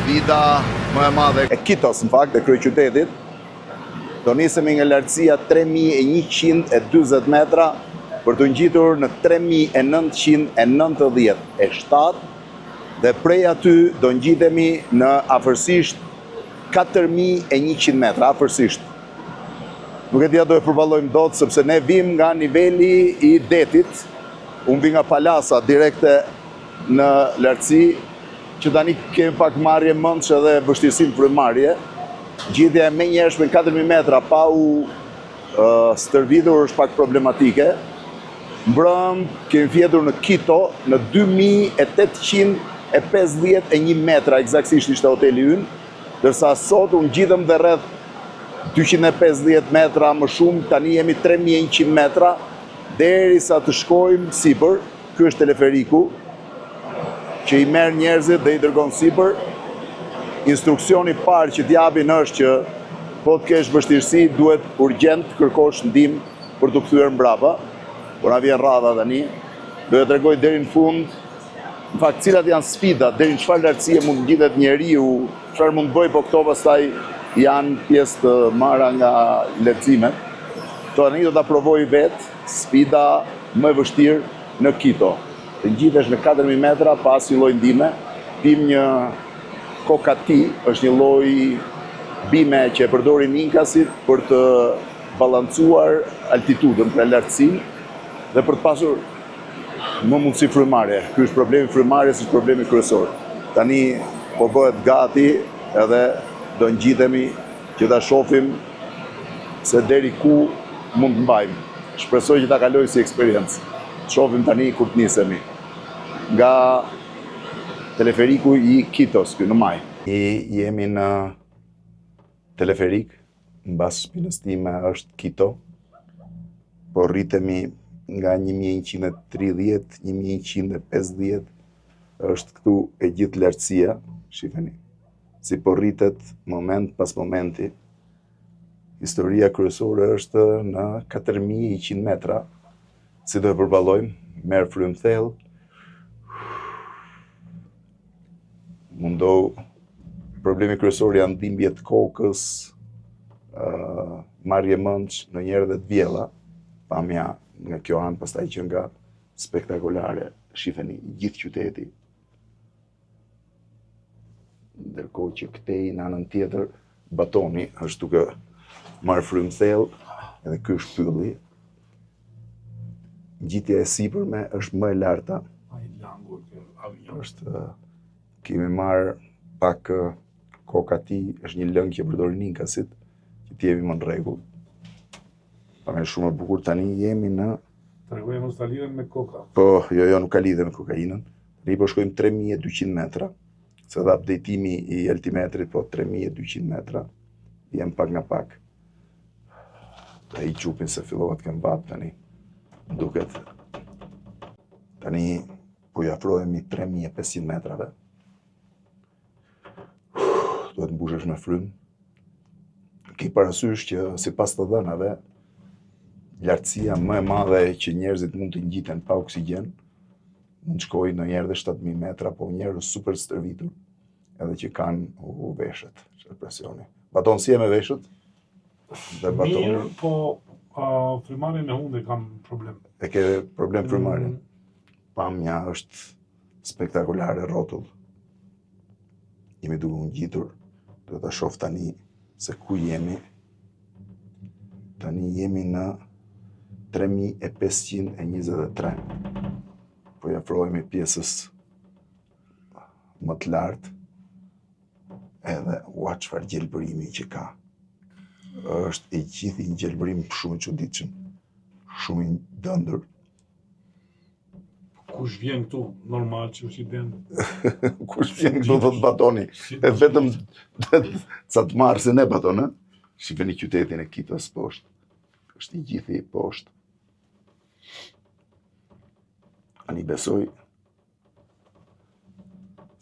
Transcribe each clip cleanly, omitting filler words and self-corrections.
Sfida më e madhe e Kitos, në fakt, e kryeqytetit. Do nisemi nga lartësia 3140 metra për të ngjitur në 3997 dhe prej aty do ngjitemi në afërsisht 4100 metra, afërsisht. Nuk e dia do e përballojmë dot sepse ne vim nga niveli i detit, unë vi nga palasa direkte në lartësi, që tani kemi pak marrje mëndsh edhe vështirësinë frymëmarrje. Gjidhja e menjëhershme në 4000 metra pa u stërvitur është pak problematike. Mbrëm kemi fjetur në Quito në 2851 metra, eksaktësisht ishte hoteli ynë, ndërsa sot unë ngjitëm dhe rreth 250 metra më shumë, tani jemi 3100 metra, derisa të shkojmë sipër. Ky është teleferiku që i merr njerëzit dhe i dërgon sipër. Instruksioni parë që t'japin është që po të kesh vështirësi, duhet urgjent kërkosh ndihmë për të kthyer mbrapa. Por na vjen rradha tani. Do t'ju tregoj deri në fund, në fakt cilat janë sfidat, deri në çfarë lartësie mund ngjitet njeriu, çfarë mund bëj, po këto pastaj janë pjesë të marra nga leximet. Tani do ta provoj vetë, sfida më e vështirë në Quito. Të ngjitesh në 4000 metra pas një lloj ndihme, pim një Coca Tea, është një lloj bime që e përdorin inkasit për të balancuar altitudën, pra lartësinë, dhe për të pasur më mundësi frymëmarrje. Ky është problemi frymëmarrjes, është problemi kryesor. Tani po bëhet gati edhe do ngjitemi që ta shohim se deri ku mund të mbajmë. Shpresoj që ta kaloj si eksperiencë. Shohim tani kur të nisemi nga teleferiku i Quitos, këtu në maj. Jemi në teleferik, mbas shpinës time është Quito, po rritemi nga 1130, 1150, është këtu e gjithë lartësia, shifeni, si po rritet moment pas momenti. Historia kryesore është në 4100 metra, si do e përballojmë, merr frymë thellë, mundohu, problemi kryesor janë dhimbjet kokës, marrje mendsh, ndonjëherë edhe të vjella, pamja nga kjo anë pastaj që nga spektakolare, shifeni gjithë qyteti. Ndërkohë që këtej në anën tjetër, batoni është duke marrë frymë thellë, edhe ky është pylli. Ngjitja e sipërme është më e larta. Kemi marrë pak Coca Tea, është një lëng që përdorin inkasit, që t'jemi më në rregull. Pamë shumë e bukur, tani jemi në... Tregoj mos ta lidhen me koka. Po, jo, nuk ka lidhje me kokainën. Ne po shkojmë 3200 metra, se dha updatimi i altimetrit, po 3200 metra, jem pak nga pak. Dhe i qupin se fillova të kem bat tani, duket. Tani po i afrohemi 3500 metrave. Duhet mbushesh me frymë. Ki parasysh që sipas të dhënave, lartësia më e madhe që njerëzit mund të ngjiten pa oksigjen, mund të shkojë ndonjëherë dhe 7000 metra, po njerëz super stërvitur, edhe që kanë veshët, çfarë presioni. Baton si e me veshët? Mirë, po frymëmarrjen e hundë kam problem. E ke problem frymëmarrjen? Pamja është spektakolare, rrotull. Jemi duke u ngjitur, do ta shoh tani se ku jemi. Tani jemi në 3523. Po i afrohemi pjesës më të lartë, edhe ua çfarë gjelbërimi që ka. Është e gjithë një gjelbërim shumë i çuditshëm, shumë i dëndër. Kush vjen këtu normal që është i dëndër? Kush vjen këtu do të batoni. E vetëm sa të marrë se ne baton, ë? Shifeni qytetin e Quitos poshtë. Është i gjithë i poshtë. Ani besoj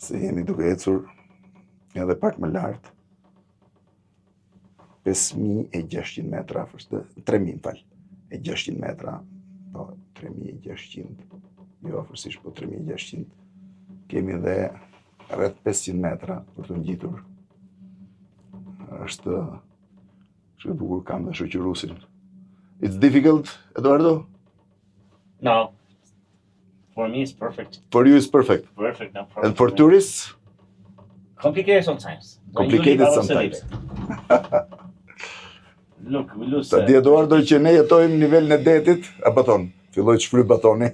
se jemi duke ecur edhe pak më lartë. 5600 metra, 3000 fal. E 600 metra, po 3600. Jo afërsisht, po 3600. Kemi edhe rreth 500 metra për të ngjitur. Është shumë bukur kam dhe shoqëruesin. It's difficult, Eduardo? No. For me, it's perfect. For you, it's perfect. Perfect, no problem. And for tourists? Complicated sometimes. When you Complicated leave, I will sometimes. leave. Look, we lose. Ta di Eduardo që ne jetojmë në nivelin e detit, a baton? Filloi të shfryt batoni.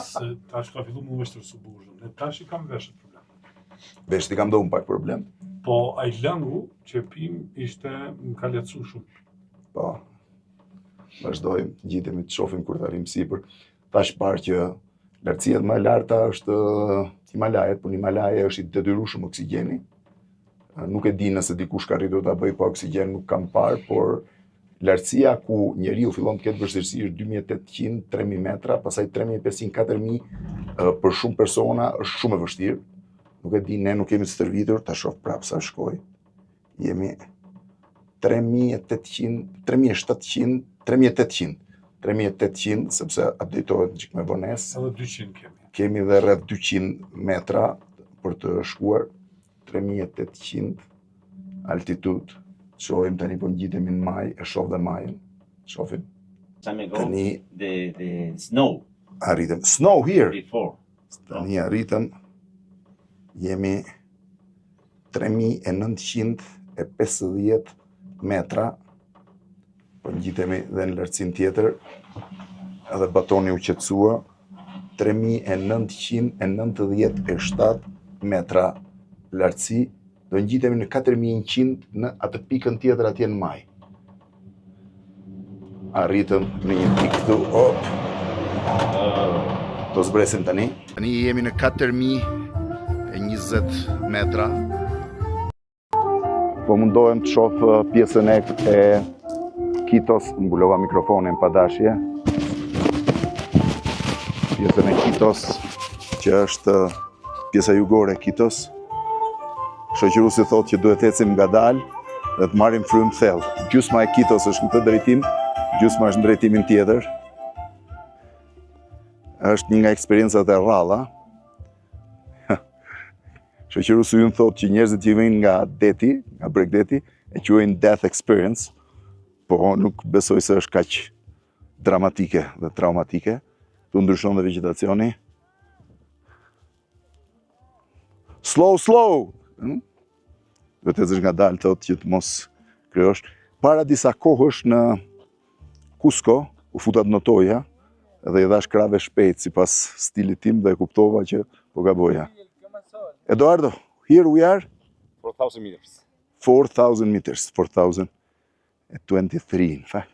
Se tash ka fillu mu vështërsu burrën. Ne tash I kam veshët problem. Vesh ti kam do un pak problem. Po ai lëngu që pim ishte më ka lehtësu shumë. Po. Vazhdojmë, gjitemi të shohim kur të arrim sipër. Tash parë që lartësia më e larta është Himalajet, por Himalaja është I detyrueshëm oksigjeni. Nuk e di nëse dikush ka arritur ta bëj pa oksigjen, nuk kam parë, por lartësia ku njeriu fillon të ketë vështirësi është 2800, 3000 metra, pastaj 3500, 4000 për shumë persona është shumë e vështirë. Nuk e di, ne nuk kemi stërvitur, ta shoh prapë sa shkoj. Jemi 3800, sepse updatohet në çik me vonesë. Edhe 200 kemi. Kemi dhe rreth 200 metra për të shkuar, 3800 altitude. Shohim tani po ngjitemi në maj, e shoh dhe majën. Shohim. Time ago, Tani the snow arritëm. Snow here. before. Tani arritëm. Jemi 3950 metra. Po ngjitemi dhe në lartësinë tjetër. Edhe batoni u qetësua. 3997 metra lartësi. Do ngjitemi në 4100 në atë pikën tjetër atje në maj. Arritëm në një pikë këtu. Op. Do zbresim tani. Tani jemi në 4020 metra. Po mundohem të shoh pjesën e Kitos, mbulova mikrofonin pa dashje. Pjesën e Kitos, që është pjesa jugore e Kitos. Shoqëruesi thotë që duhet ecim ngadalë dhe të marrim frymë thellë. Gjysma e Kitos është në këtë drejtim, gjysma është në drejtimin tjetër. Është një nga eksperiencat e rralla. Shoqëruesi ynë thotë që njerëzit që vijnë nga deti, nga bregdeti, e quajnë death experience, po nuk besoj se është kaq dramatike dhe traumatike. Tu ndryshon dhe vegetacioni. Slow! Duhet ecësh ngadalë, thotë që të mos krijosh. Para disa kohësh në Cusco, u futa të notoja, edhe I dhash krave shpejt sipas stilit tim dhe e kuptova që po gaboja. Eduardo, here we are. 4,000 meters. 4,000 meters, 4,023 in fact.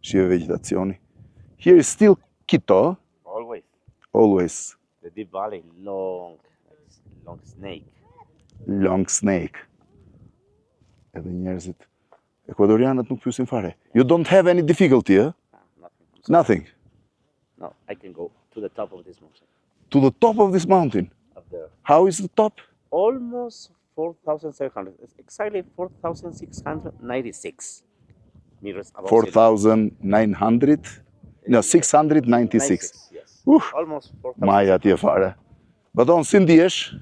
Shive vegetacioni. Here is still Quito. Always. The deep valley, long snake. Long snake. Edhe njerëzit ekuadorianët nuk pyesin fare. You don't have any difficulty, eh? Nothing. Nothing. No, I can go to the top of this mountain. To the top of this mountain. Up there. How is the top? Almost 4,700. It's exactly 4,696 meters above sea level. 4,900? No, 696. Yes. Uf, Almost 4,000. maja atje fare. Baton, si ndihesh?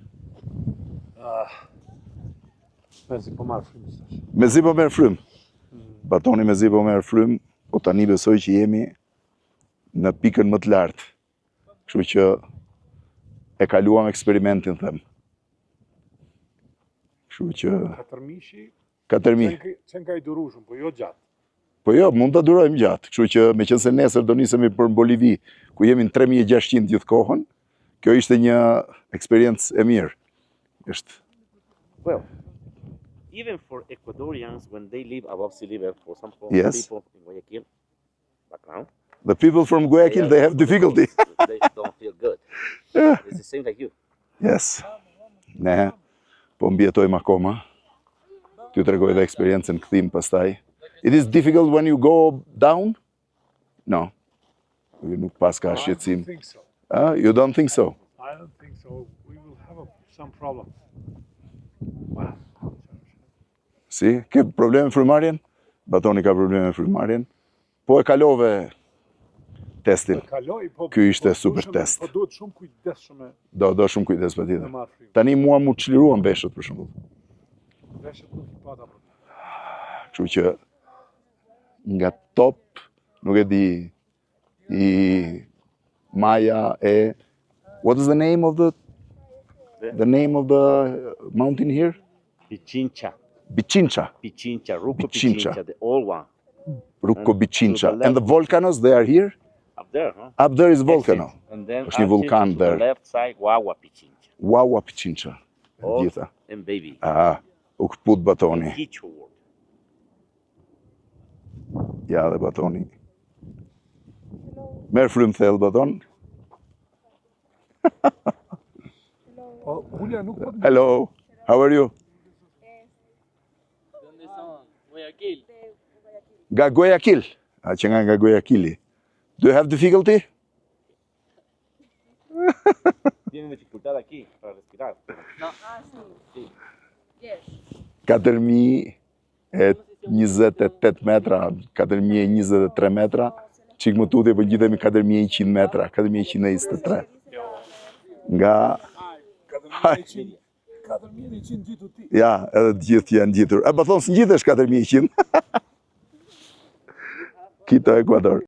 Mezi po marrë frymë tash. Mezi po merr frymë. Batoni mezi po merr frymë, po tani besoj që jemi në pikën më të lartë. Kështu që e kaluam eksperimentin, them. Kështu që 4.000 4.000. qenë ka I durushëm, po jo gjatë. Po jo, mund ta durojmë gjatë. Kështu që meqense nesër do nisemi për Bolivi, ku jemi në 3600 gjithë kohën, kjo ishte një eksperiencë e mirë. Është. Well, even for Ecuadorians, when they live above sea level, for example, Yes. people in Guayaquil, background, The people from Guayaquil, they have difficulty. They don't feel good. Yeah. It's the same like you. Yes. Ne, po mbjetojmë akoma. T'ju tregoj dhe eksperiencën kthim pastaj. It is difficult when you go down? No. Ju nuk pas ka shqetësim. I don't think so. You don't think so? I don't think so. We will have some problem. Wow. Si, ke probleme me frymarrjen? Batoni ka probleme me frymarrjen. Po e kalove testin. Kaloj, po. Ky ishte po super duhet- test. Po duhet shumë kujdesshëm me Do shumë kujdes patjetër. marrë frymë. Tani mua mu çliruan veshët për shembull. Veshët nuk i pata. Kështu që nga top, nuk e di, i Maja e what is the name of the name of the mountain here? Pichincha. Pichincha. Pichincha. Ruko Pichincha. Pichincha. The old one. Ruko And Pichincha. to the And the left. volcanoes, they are here? Up there, huh? Up there is volcano. Exit. And then Është një after, vulkan to there. the left side, Wawa Pichincha. Wawa Pichincha. E Old Gjitha. and baby. U këput batoni. Kicho word. Ja dhe batoni. Merë frymë thellë baton. Po ulja nuk po. Hello, how are you? ¿Dónde son? Guayaquil. Nga Guayaquil. Që nga Guayaquili. Do you have difficulty? Tienen dificultad aquí para respirar. Sí. Yes. 4.028 metra, 4.023 metra, qik më tutje për gjithemi 4.100 metra, 4.123. Nga, 4100 gjithu ti. ja, edhe të gjithë janë gjitur. E më thonë së gjithë është 4.100. Quito, Ecuador.